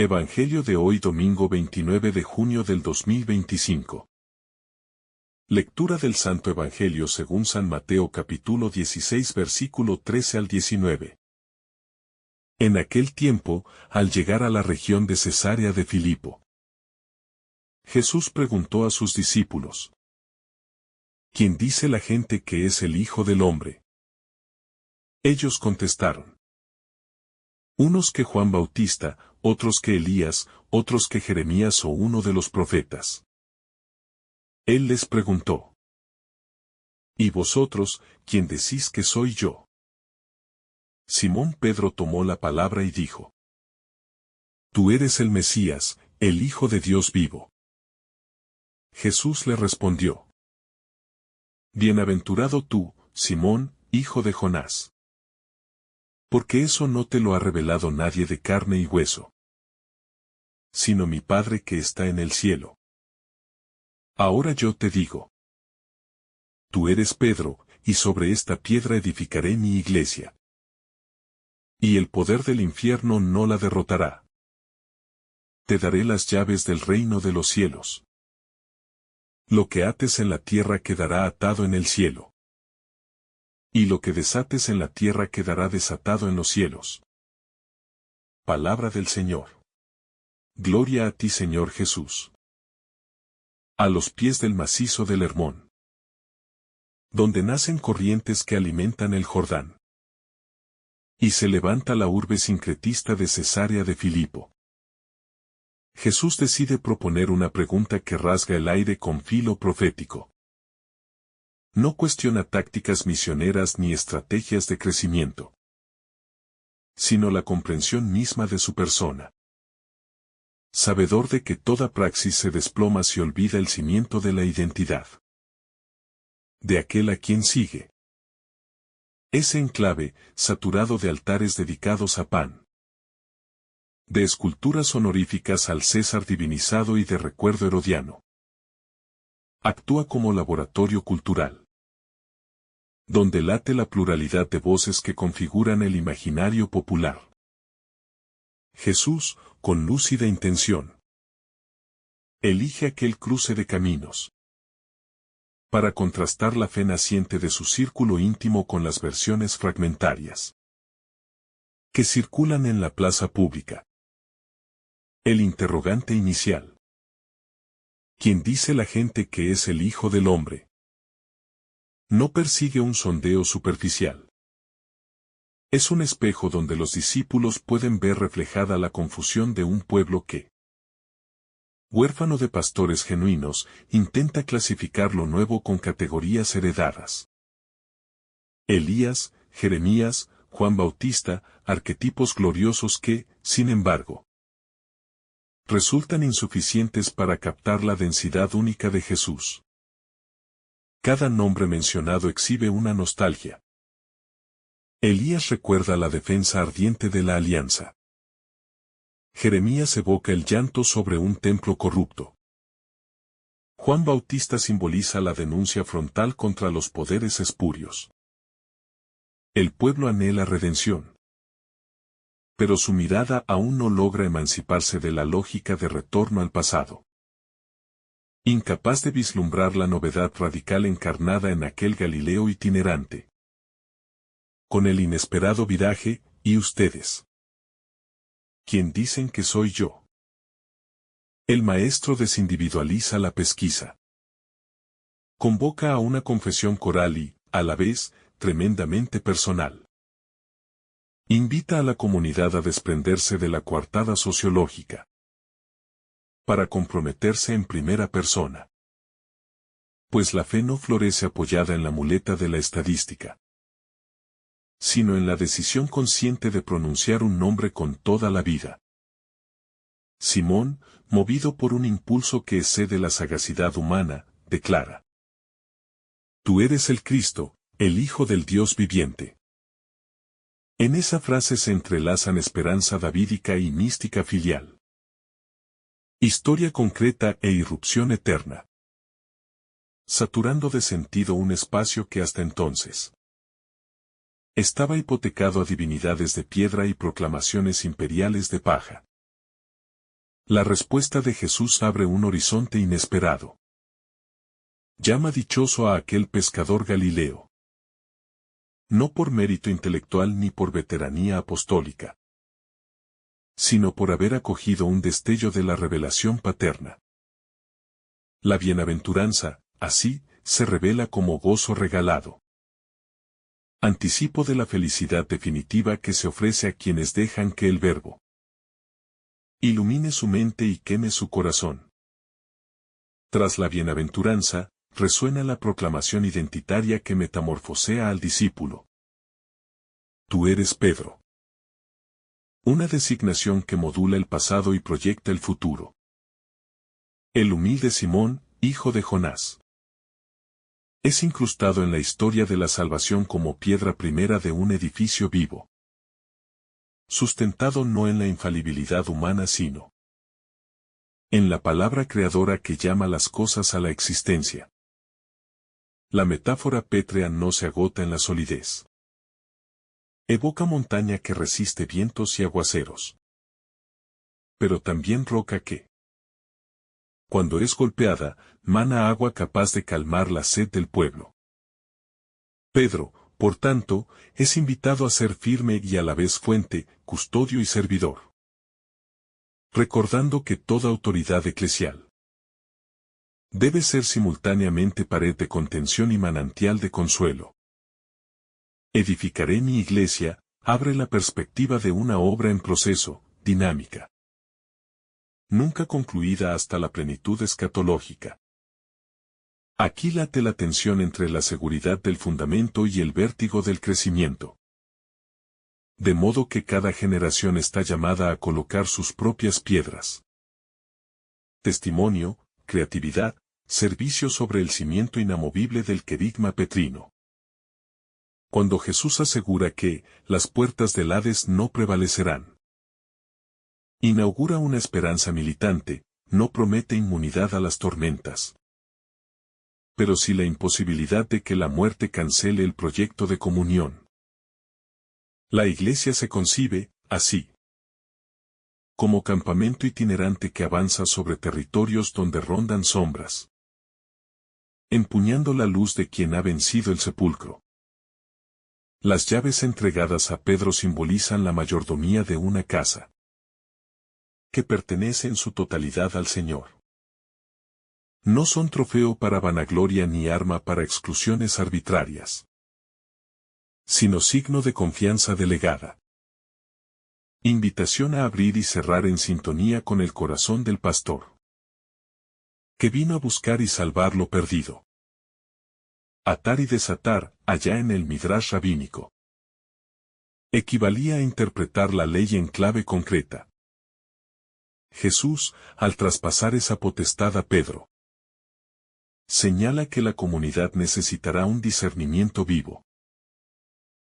Evangelio de hoy domingo 29 de junio del 2025. Lectura del Santo Evangelio según San Mateo capítulo 16 versículo 13 al 19. En aquel tiempo, al llegar a la región de Cesarea de Filipo, Jesús preguntó a sus discípulos: ¿Quién dice la gente que es el Hijo del Hombre? Ellos contestaron: unos que Juan Bautista, otros que Elías, otros que Jeremías o uno de los profetas. Él les preguntó: ¿Y vosotros, quién decís que soy yo? Simón Pedro tomó la palabra y dijo: Tú eres el Mesías, el Hijo de Dios vivo. Jesús le respondió: Bienaventurado tú, Simón, hijo de Jonás. Porque eso no te lo ha revelado nadie de carne y hueso, sino mi Padre que está en el cielo. Ahora yo te digo: tú eres Pedro, y sobre esta piedra edificaré mi iglesia. Y el poder del infierno no la derrotará. Te daré las llaves del reino de los cielos. Lo que ates en la tierra quedará atado en el cielo. Y lo que desates en la tierra quedará desatado en los cielos. Palabra del Señor. Gloria a ti, Señor Jesús. A los pies del macizo del Hermón, donde nacen corrientes que alimentan el Jordán. Y se levanta la urbe sincretista de Cesarea de Filipo. Jesús decide proponer una pregunta que rasga el aire con filo profético. No cuestiona tácticas misioneras ni estrategias de crecimiento, sino la comprensión misma de su persona. Sabedor de que toda praxis se desploma si olvida el cimiento de la identidad de aquel a quien sigue. Ese enclave, saturado de altares dedicados a Pan, de esculturas honoríficas al César divinizado y de recuerdo herodiano, actúa como laboratorio cultural, donde late la pluralidad de voces que configuran el imaginario popular. Jesús, con lúcida intención, elige aquel cruce de caminos para contrastar la fe naciente de su círculo íntimo con las versiones fragmentarias que circulan en la plaza pública. El interrogante inicial: ¿quién dice la gente que es el Hijo del Hombre? No persigue un sondeo superficial. Es un espejo donde los discípulos pueden ver reflejada la confusión de un pueblo que, huérfano de pastores genuinos, intenta clasificar lo nuevo con categorías heredadas. Elías, Jeremías, Juan Bautista, arquetipos gloriosos que, sin embargo, resultan insuficientes para captar la densidad única de Jesús. Cada nombre mencionado exhibe una nostalgia. Elías recuerda la defensa ardiente de la alianza. Jeremías evoca el llanto sobre un templo corrupto. Juan Bautista simboliza la denuncia frontal contra los poderes espurios. El pueblo anhela redención, pero su mirada aún no logra emanciparse de la lógica de retorno al pasado. Incapaz de vislumbrar la novedad radical encarnada en aquel Galileo itinerante. Con el inesperado viraje: ¿y ustedes? ¿Quién dicen que soy yo? El maestro desindividualiza la pesquisa. Convoca a una confesión coral y, a la vez, tremendamente personal. Invita a la comunidad a desprenderse de la coartada sociológica, para comprometerse en primera persona. Pues la fe no florece apoyada en la muleta de la estadística, sino en la decisión consciente de pronunciar un nombre con toda la vida. Simón, movido por un impulso que excede la sagacidad humana, declara: Tú eres el Cristo, el Hijo del Dios viviente. En esa frase se entrelazan esperanza davídica y mística filial. Historia concreta e irrupción eterna. Saturando de sentido un espacio que hasta entonces estaba hipotecado a divinidades de piedra y proclamaciones imperiales de paja. La respuesta de Jesús abre un horizonte inesperado. Llama dichoso a aquel pescador galileo. No por mérito intelectual ni por veteranía apostólica, sino por haber acogido un destello de la revelación paterna. La bienaventuranza, así, se revela como gozo regalado. Anticipo de la felicidad definitiva que se ofrece a quienes dejan que el Verbo ilumine su mente y queme su corazón. Tras la bienaventuranza, resuena la proclamación identitaria que metamorfosea al discípulo. Tú eres Pedro. Una designación que modula el pasado y proyecta el futuro. El humilde Simón, hijo de Jonás, es incrustado en la historia de la salvación como piedra primera de un edificio vivo, sustentado no en la infalibilidad humana sino en la palabra creadora que llama las cosas a la existencia. La metáfora pétrea no se agota en la solidez. Evoca montaña que resiste vientos y aguaceros, pero también roca que, cuando es golpeada, mana agua capaz de calmar la sed del pueblo. Pedro, por tanto, es invitado a ser firme y a la vez fuente, custodio y servidor, recordando que toda autoridad eclesial debe ser simultáneamente pared de contención y manantial de consuelo. Edificaré mi iglesia, abre la perspectiva de una obra en proceso, dinámica, nunca concluida hasta la plenitud escatológica. Aquí late la tensión entre la seguridad del fundamento y el vértigo del crecimiento. De modo que cada generación está llamada a colocar sus propias piedras. Testimonio, creatividad, servicio sobre el cimiento inamovible del querigma petrino. Cuando Jesús asegura que las puertas del Hades no prevalecerán, inaugura una esperanza militante, no promete inmunidad a las tormentas. Pero sí la imposibilidad de que la muerte cancele el proyecto de comunión. La Iglesia se concibe, así, como campamento itinerante que avanza sobre territorios donde rondan sombras, empuñando la luz de quien ha vencido el sepulcro. Las llaves entregadas a Pedro simbolizan la mayordomía de una casa, que pertenece en su totalidad al Señor. No son trofeo para vanagloria ni arma para exclusiones arbitrarias, sino signo de confianza delegada. Invitación a abrir y cerrar en sintonía con el corazón del pastor, que vino a buscar y salvar lo perdido. Atar y desatar, allá en el Midrash rabínico, equivalía a interpretar la ley en clave concreta. Jesús, al traspasar esa potestad a Pedro, señala que la comunidad necesitará un discernimiento vivo,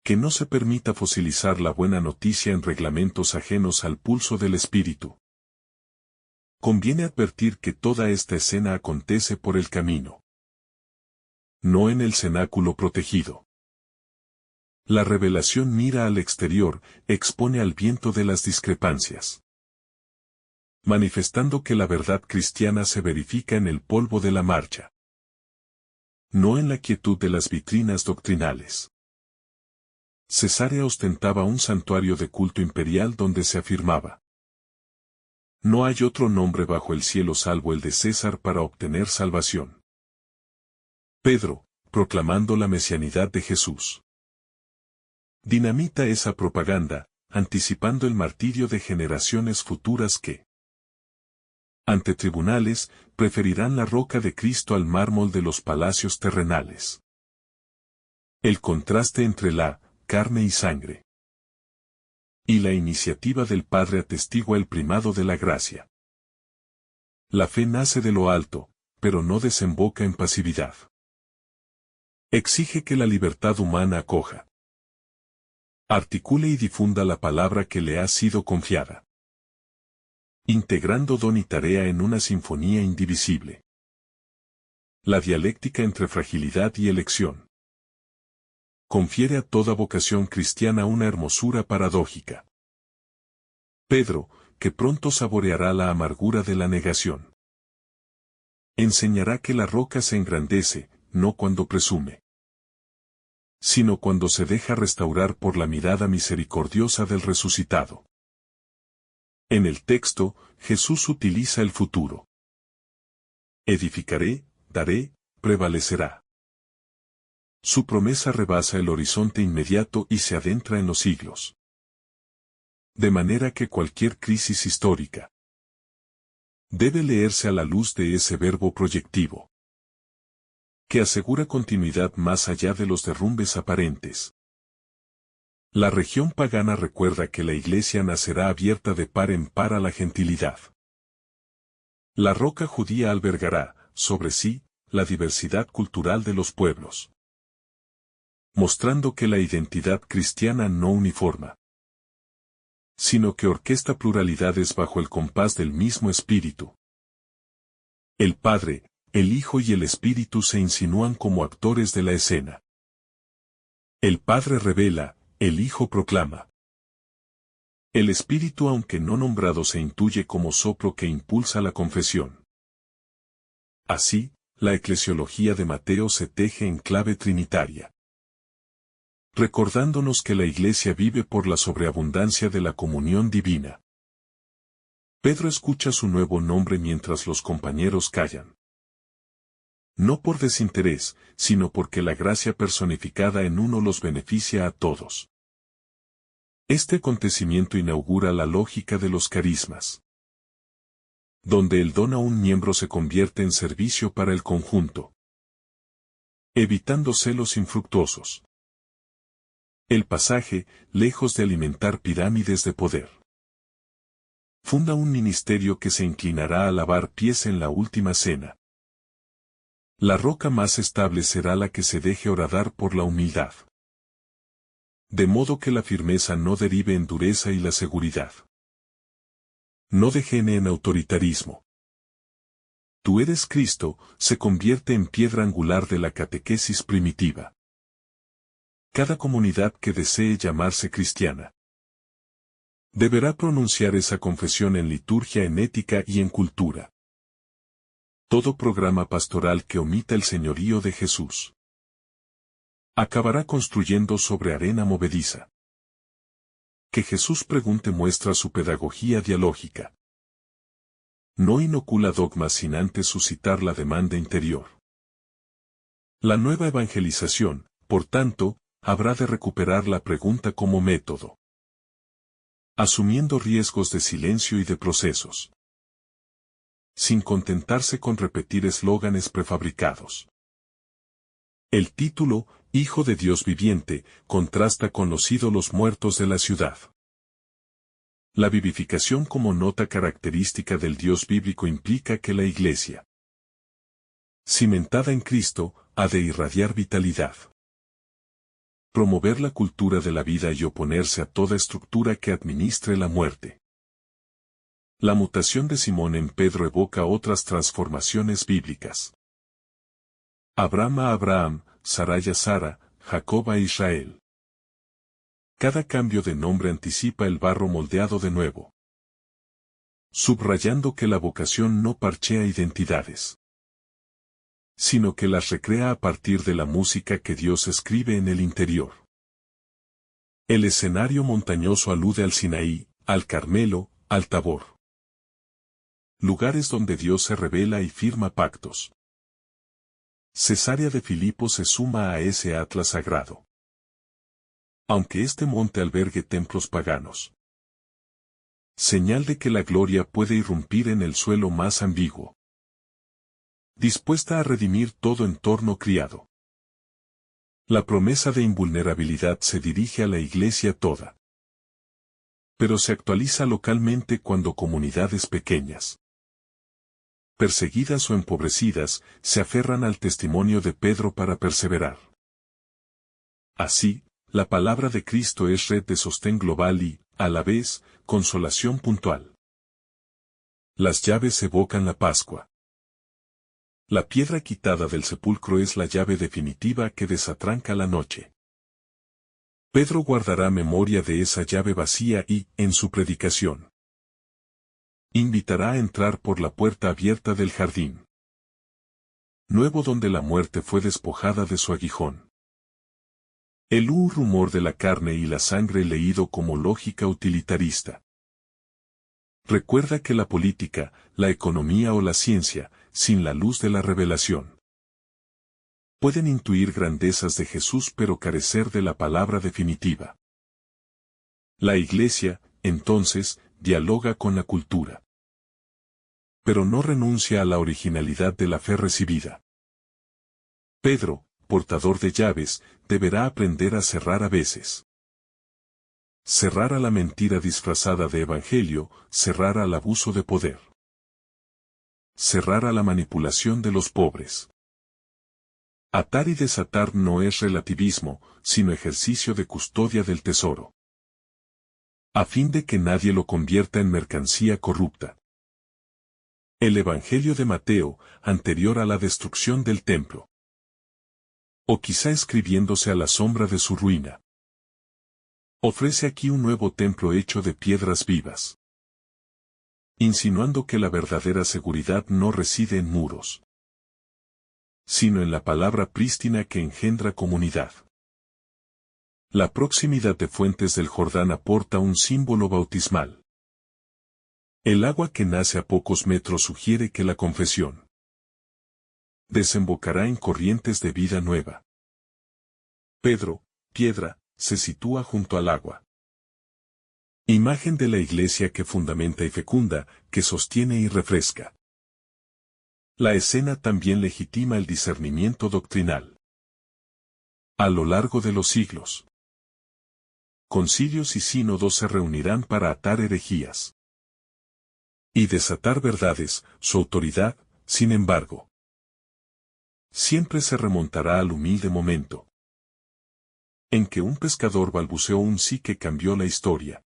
que no se permita fosilizar la buena noticia en reglamentos ajenos al pulso del espíritu. Conviene advertir que toda esta escena acontece por el camino, no en el cenáculo protegido. La revelación mira al exterior, expone al viento de las discrepancias, manifestando que la verdad cristiana se verifica en el polvo de la marcha, no en la quietud de las vitrinas doctrinales. Cesarea ostentaba un santuario de culto imperial donde se afirmaba: no hay otro nombre bajo el cielo salvo el de César para obtener salvación. Pedro, proclamando la mesianidad de Jesús, dinamita esa propaganda, anticipando el martirio de generaciones futuras que, ante tribunales, preferirán la roca de Cristo al mármol de los palacios terrenales. El contraste entre la carne y sangre y la iniciativa del Padre atestigua el primado de la gracia. La fe nace de lo alto, pero no desemboca en pasividad. Exige que la libertad humana acoja, articule y difunda la palabra que le ha sido confiada, integrando don y tarea en una sinfonía indivisible. La dialéctica entre fragilidad y elección confiere a toda vocación cristiana una hermosura paradójica. Pedro, que pronto saboreará la amargura de la negación. Enseñará que la roca se engrandece, no cuando presume, sino cuando se deja restaurar por la mirada misericordiosa del resucitado. En el texto, Jesús utiliza el futuro. Edificaré, daré, prevalecerá. Su promesa rebasa el horizonte inmediato y se adentra en los siglos. De manera que cualquier crisis histórica debe leerse a la luz de ese verbo proyectivo, que asegura continuidad más allá de los derrumbes aparentes. La región pagana recuerda que la Iglesia nacerá abierta de par en par a la gentilidad. La roca judía albergará, sobre sí, la diversidad cultural de los pueblos, mostrando que la identidad cristiana no uniforma, sino que orquesta pluralidades bajo el compás del mismo Espíritu. El Padre, el Hijo y el Espíritu se insinúan como actores de la escena. El Padre revela, el Hijo proclama. El Espíritu, aunque no nombrado, se intuye como soplo que impulsa la confesión. Así, la eclesiología de Mateo se teje en clave trinitaria, recordándonos que la Iglesia vive por la sobreabundancia de la comunión divina. Pedro escucha su nuevo nombre mientras los compañeros callan. No por desinterés, sino porque la gracia personificada en uno los beneficia a todos. Este acontecimiento inaugura la lógica de los carismas, donde el don a un miembro se convierte en servicio para el conjunto, evitando celos infructuosos. El pasaje, lejos de alimentar pirámides de poder, funda un ministerio que se inclinará a lavar pies en la última cena. La roca más estable será la que se deje horadar por la humildad, de modo que la firmeza no derive en dureza y la seguridad no degene en autoritarismo. Tú eres Cristo, se convierte en piedra angular de la catequesis primitiva. Cada comunidad que desee llamarse cristiana deberá pronunciar esa confesión en liturgia, en ética y en cultura. Todo programa pastoral que omita el señorío de Jesús acabará construyendo sobre arena movediza. Que Jesús pregunte muestra su pedagogía dialógica. No inocula dogmas sin antes suscitar la demanda interior. La nueva evangelización, por tanto, habrá de recuperar la pregunta como método, asumiendo riesgos de silencio y de procesos, sin contentarse con repetir eslóganes prefabricados. El título, Hijo de Dios viviente, contrasta con los ídolos muertos de la ciudad. La vivificación como nota característica del Dios bíblico implica que la Iglesia, cimentada en Cristo, ha de irradiar vitalidad, promover la cultura de la vida y oponerse a toda estructura que administre la muerte. La mutación de Simón en Pedro evoca otras transformaciones bíblicas. Abraham a Abraham, Sarai a Sara, Jacob a Israel. Cada cambio de nombre anticipa el barro moldeado de nuevo, subrayando que la vocación no parchea identidades, sino que las recrea a partir de la música que Dios escribe en el interior. El escenario montañoso alude al Sinaí, al Carmelo, al Tabor, lugares donde Dios se revela y firma pactos. Cesarea de Filipo se suma a ese atlas sagrado, aunque este monte albergue templos paganos, señal de que la gloria puede irrumpir en el suelo más ambiguo, dispuesta a redimir todo entorno criado. La promesa de invulnerabilidad se dirige a la Iglesia toda, pero se actualiza localmente cuando comunidades pequeñas, perseguidas o empobrecidas, se aferran al testimonio de Pedro para perseverar. Así, la palabra de Cristo es red de sostén global y, a la vez, consolación puntual. Las llaves evocan la Pascua. La piedra quitada del sepulcro es la llave definitiva que desatranca la noche. Pedro guardará memoria de esa llave vacía y, en su predicación, Invitará a entrar por la puerta abierta del jardín nuevo donde la muerte fue despojada de su aguijón. El rumor de la carne y la sangre leído como lógica utilitarista. Recuerda que la política, la economía o la ciencia, sin la luz de la revelación, pueden intuir grandezas de Jesús pero carecer de la palabra definitiva. La Iglesia, entonces, dialoga con la cultura, pero no renuncia a la originalidad de la fe recibida. Pedro, portador de llaves, deberá aprender a cerrar a veces. Cerrar a la mentira disfrazada de evangelio, cerrar al abuso de poder. Cerrar a la manipulación de los pobres. Atar y desatar no es relativismo, sino ejercicio de custodia del tesoro, a fin de que nadie lo convierta en mercancía corrupta. El Evangelio de Mateo, anterior a la destrucción del templo. O quizá escribiéndose a la sombra de su ruina. Ofrece aquí un nuevo templo hecho de piedras vivas, insinuando que la verdadera seguridad no reside en muros, sino en la palabra prístina que engendra comunidad. La proximidad de fuentes del Jordán aporta un símbolo bautismal. El agua que nace a pocos metros sugiere que la confesión desembocará en corrientes de vida nueva. Pedro, piedra, se sitúa junto al agua. Imagen de la iglesia que fundamenta y fecunda, que sostiene y refresca. La escena también legitima el discernimiento doctrinal. A lo largo de los siglos, concilios y sínodos se reunirán para atar herejías y desatar verdades. Su autoridad, sin embargo, siempre se remontará al humilde momento en que un pescador balbuceó un sí que cambió la historia.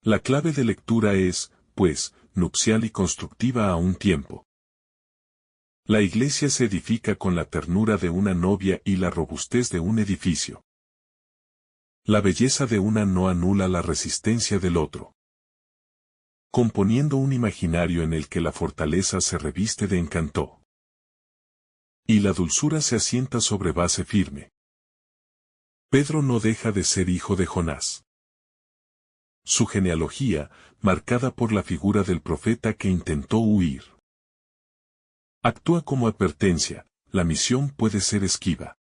La clave de lectura es, pues, nupcial y constructiva a un tiempo. La iglesia se edifica con la ternura de una novia y la robustez de un edificio. La belleza de una no anula la resistencia del otro, componiendo un imaginario en el que la fortaleza se reviste de encanto y la dulzura se asienta sobre base firme. Pedro no deja de ser hijo de Jonás. Su genealogía, marcada por la figura del profeta que intentó huir, actúa como advertencia. La misión puede ser esquiva,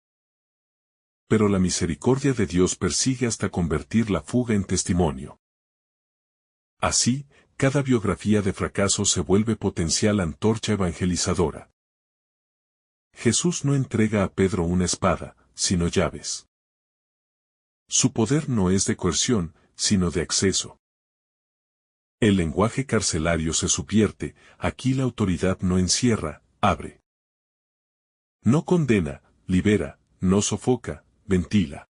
pero la misericordia de Dios persigue hasta convertir la fuga en testimonio. Así, cada biografía de fracaso se vuelve potencial antorcha evangelizadora. Jesús no entrega a Pedro una espada, sino llaves. Su poder no es de coerción, sino de acceso. El lenguaje carcelario se subvierte, aquí la autoridad no encierra, abre. No condena, libera, no sofoca, ventila.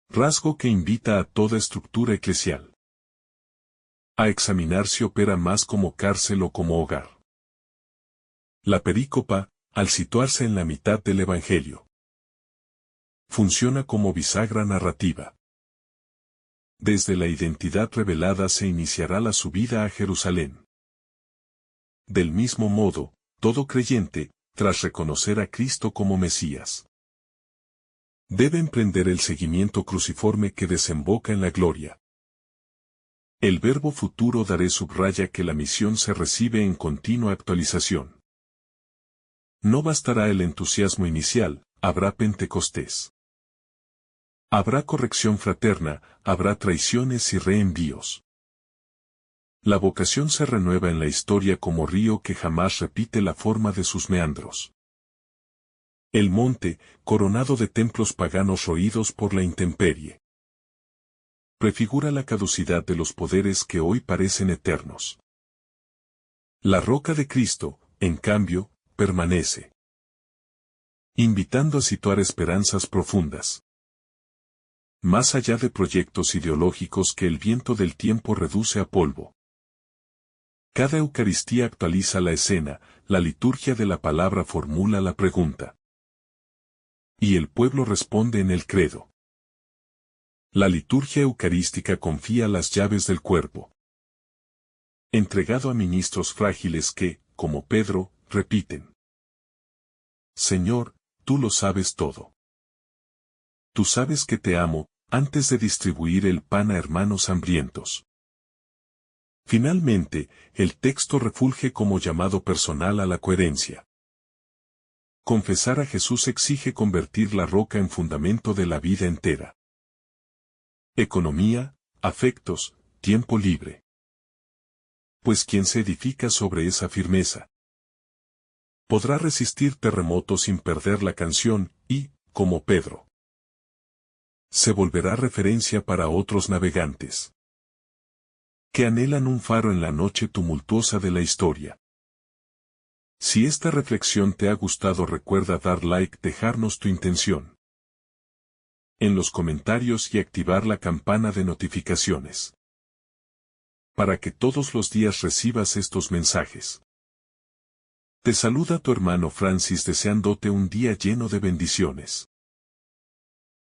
Rasgo que invita a toda estructura eclesial a examinar si opera más como cárcel o como hogar. La perícopa, al situarse en la mitad del Evangelio, funciona como bisagra narrativa. Desde la identidad revelada se iniciará la subida a Jerusalén. Del mismo modo, todo creyente, tras reconocer a Cristo como Mesías, debe emprender el seguimiento cruciforme que desemboca en la gloria. El verbo futuro daré subraya que la misión se recibe en continua actualización. No bastará el entusiasmo inicial, habrá Pentecostés. Habrá corrección fraterna, habrá traiciones y reenvíos. La vocación se renueva en la historia como río que jamás repite la forma de sus meandros. El monte, coronado de templos paganos roídos por la intemperie, prefigura la caducidad de los poderes que hoy parecen eternos. La roca de Cristo, en cambio, permanece, invitando a situar esperanzas profundas, más allá de proyectos ideológicos que el viento del tiempo reduce a polvo. Cada Eucaristía actualiza la escena, la liturgia de la palabra formula la pregunta. Y el pueblo responde en el credo. La liturgia eucarística confía las llaves del cuerpo entregado a ministros frágiles que, como Pedro, repiten: Señor, tú lo sabes todo. Tú sabes que te amo, antes de distribuir el pan a hermanos hambrientos. Finalmente, el texto refulge como llamado personal a la coherencia. Confesar a Jesús exige convertir la roca en fundamento de la vida entera. Economía, afectos, tiempo libre. Pues quien se edifica sobre esa firmeza podrá resistir terremotos sin perder la canción y, como Pedro, se volverá referencia para otros navegantes que anhelan un faro en la noche tumultuosa de la historia. Si esta reflexión te ha gustado, recuerda dar like, dejarnos tu intención en los comentarios y activar la campana de notificaciones para que todos los días recibas estos mensajes. Te saluda tu hermano Francis deseándote un día lleno de bendiciones.